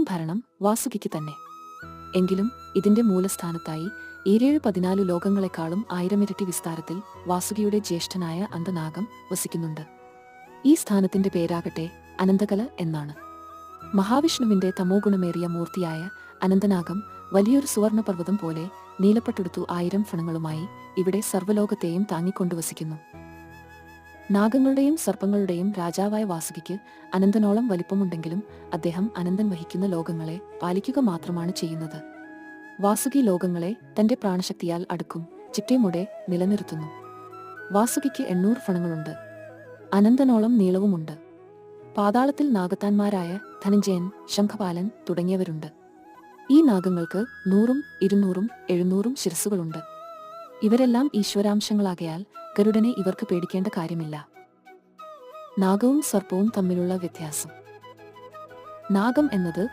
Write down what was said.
ഭരണം വാസുകിക്ക് തന്നെ. എങ്കിലും ഇതിന്റെ മൂലസ്ഥാനത്തായി 14 ലോകങ്ങളെക്കാളും 1000 ഇരട്ടി വിസ്താരത്തിൽ വാസുകിയുടെ ജ്യേഷ്ഠനായ അന്തനാഗം വസിക്കുന്നുണ്ട്. ഈ സ്ഥാനത്തിന്റെ പേരാകട്ടെ അനന്തകല എന്നാണ്. മഹാവിഷ്ണുവിന്റെ തമോഗുണമേറിയ മൂർത്തിയായ അനന്തനാഗം വലിയൊരു സുവർണപർവ്വതം പോലെ നീലപ്പട്ടെടുത്തു 1000 ഫണങ്ങളുമായി ഇവിടെ സർവ്വലോകത്തെയും താങ്ങിക്കൊണ്ടു വസിക്കുന്നു. നാഗങ്ങളുടെയും സർപ്പങ്ങളുടെയും രാജാവായ വാസുകിക്ക് അനന്തനോളം വലിപ്പമുണ്ടെങ്കിലും അദ്ദേഹം അനന്തൻ വഹിക്കുന്ന ലോകങ്ങളെ പാലിക്കുക മാത്രമാണ് ചെയ്യുന്നത്. വാസുകി ലോകങ്ങളെ തന്റെ പ്രാണശക്തിയാൽ അടുക്കും ചിട്ടയുമുടെ നിലനിർത്തുന്നു. വാസുകിക്ക് 800 ഫണങ്ങളുണ്ട്. അനന്തനോളം നീളവുമുണ്ട്. പാതാളത്തിൽ നാഗത്താന്മാരായ ധനഞ്ജയൻ, ശംഖപാലൻ തുടങ്ങിയവരുണ്ട്. ഈ നാഗങ്ങൾക്ക് 100ഉം 200ഉം 700ഉം ശിരസ്സുകളുണ്ട്. ഇവരെല്ലാം ഈശ്വരാംശങ്ങളാകയാൽ ഗരുഡനെ ഇവർക്ക് പേടിക്കേണ്ട കാര്യമില്ല. നാഗവും സർപ്പവും തമ്മിലുള്ള വ്യത്യാസം. നാഗം എന്നത്